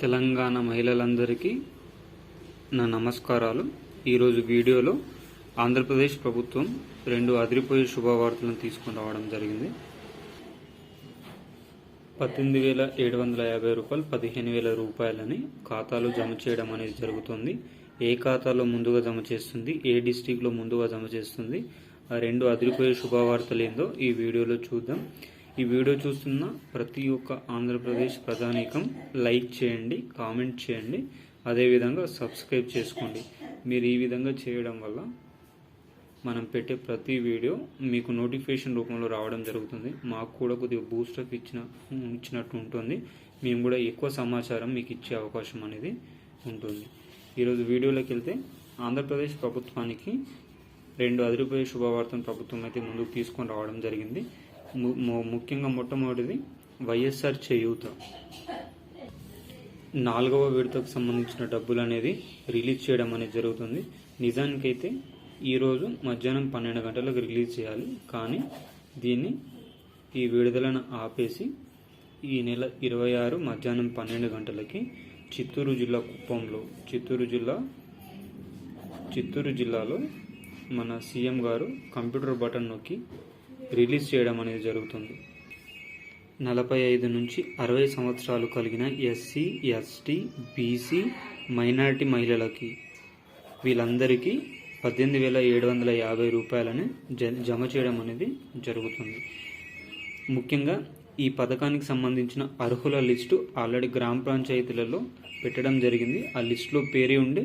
తెలంగాణ మహిళలందరికీ నా నమస్కారాలు. ఈరోజు వీడియోలో ఆంధ్రప్రదేశ్ ప్రభుత్వం 2 అదిరిపోయే శుభవార్తలను తీసుకుని రావడం జరిగింది. 18,750 రూపాయలు 15,000 రూపాయలని ఖాతాలో జమ చేయడం అనేది జరుగుతుంది. ఏ ఖాతాలో ముందుగా జమ చేస్తుంది, ఏ డిస్టిక్లో ముందుగా జమ చేస్తుంది, ఆ 2 అదిరిపోయే శుభవార్తలు ఏందో ఈ వీడియోలో చూద్దాం. ఈ వీడియో చూస్తున్న ప్రతి ఒక్క ఆంధ్రప్రదేశ్ ప్రజానీకం లైక్ చేయండి, కామెంట్ చేయండి, అదేవిధంగా సబ్స్క్రైబ్ చేసుకోండి. మీరు ఈ విధంగా చేయడం వల్ల మనం పెట్టే ప్రతి వీడియో మీకు నోటిఫికేషన్ రూపంలో రావడం జరుగుతుంది. మాకు కూడా కొద్దిగా బూస్టప్ ఇచ్చినట్టు ఉంటుంది. మేము కూడా ఎక్కువ సమాచారం మీకు ఇచ్చే అవకాశం అనేది ఉంటుంది. ఈరోజు వీడియోలోకి వెళ్తే ఆంధ్రప్రదేశ్ ప్రభుత్వానికి 2 అదిరిపోయే శుభవార్తను ప్రభుత్వం అయితే ముందుకు తీసుకొని రావడం జరిగింది. ముఖ్యంగా మొట్టమొదటిది వైఎస్ఆర్ చేయూత 4వ విడతకు సంబంధించిన డబ్బులు అనేది రిలీజ్ చేయడం అనేది జరుగుతుంది. నిజానికైతే ఈరోజు మధ్యాహ్నం 12 గంటలకు రిలీజ్ చేయాలి, కానీ ఈ విడుదలను ఆపేసి ఈ నెల 26 మధ్యాహ్నం 12 గంటలకి చిత్తూరు జిల్లా కుప్పంలో చిత్తూరు జిల్లాలో మన సీఎం గారు కంప్యూటర్ బటన్ నొక్కి రిలీజ్ చేయడం అనేది జరుగుతుంది. 45 నుంచి 60 సంవత్సరాలు కలిగిన ఎస్సీ, ఎస్టీ, బీసీ, మైనారిటీ మహిళలకి వీళ్ళందరికీ 18,750 రూపాయలని జమ చేయడం అనేది జరుగుతుంది. ముఖ్యంగా ఈ పథకానికి సంబంధించిన అర్హుల లిస్టు ఆల్రెడీ గ్రామ పంచాయతీలలో పెట్టడం జరిగింది. ఆ లిస్టులో పేరే ఉండి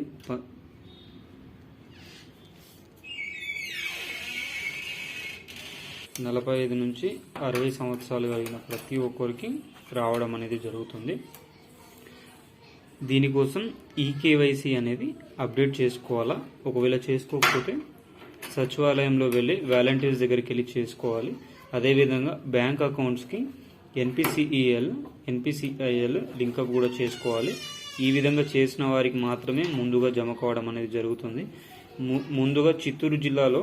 45 నుంచి 60 సంవత్సరాలు కలిగిన ప్రతి ఒక్కరికి రావడం అనేది జరుగుతుంది. దీనికోసం ఈకేవైసీ అనేది అప్డేట్ చేసుకోవాలా. ఒకవేళ చేసుకోకపోతే సచివాలయంలో వెళ్ళి వాలంటీర్స్ దగ్గరికి వెళ్ళి చేసుకోవాలి. అదేవిధంగా బ్యాంక్ అకౌంట్స్కి ఎన్పిసిఐఎల్ లింకప్ కూడా చేసుకోవాలి. ఈ విధంగా చేసిన వారికి మాత్రమే ముందుగా జమ కావడం అనేది జరుగుతుంది. ముందుగా చిత్తూరు జిల్లాలో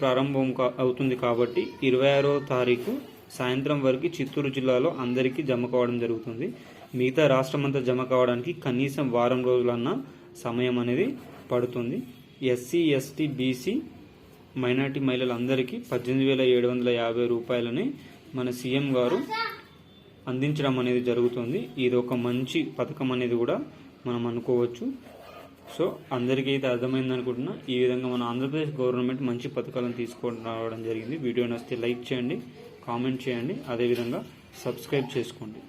ప్రారంభం అవుతుంది కాబట్టి 26వ తారీఖు సాయంత్రం వరకు చిత్తూరు జిల్లాలో అందరికీ జమ కావడం జరుగుతుంది. మిగతా రాష్ట్రమంతా జమ కావడానికి కనీసం వారం రోజులన్నా సమయం అనేది పడుతుంది. ఎస్సీ, ఎస్టీ, బీసీ, మైనార్టీ మహిళలందరికీ 18,750 రూపాయలని మన సీఎం గారు అందించడం అనేది జరుగుతుంది. ఇది ఒక మంచి పథకం అనేది కూడా మనం అనుకోవచ్చు. సో అందరికీ అయితే అర్థమైంది అనుకుంటున్నా. ఈ విధంగా మన ఆంధ్రప్రదేశ్ గవర్నమెంట్ మంచి పథకాలను తీసుకొని రావడం జరిగింది. వీడియో నచ్చితే లైక్ చేయండి, కామెంట్ చేయండి, అదేవిధంగా సబ్స్క్రైబ్ చేసుకోండి.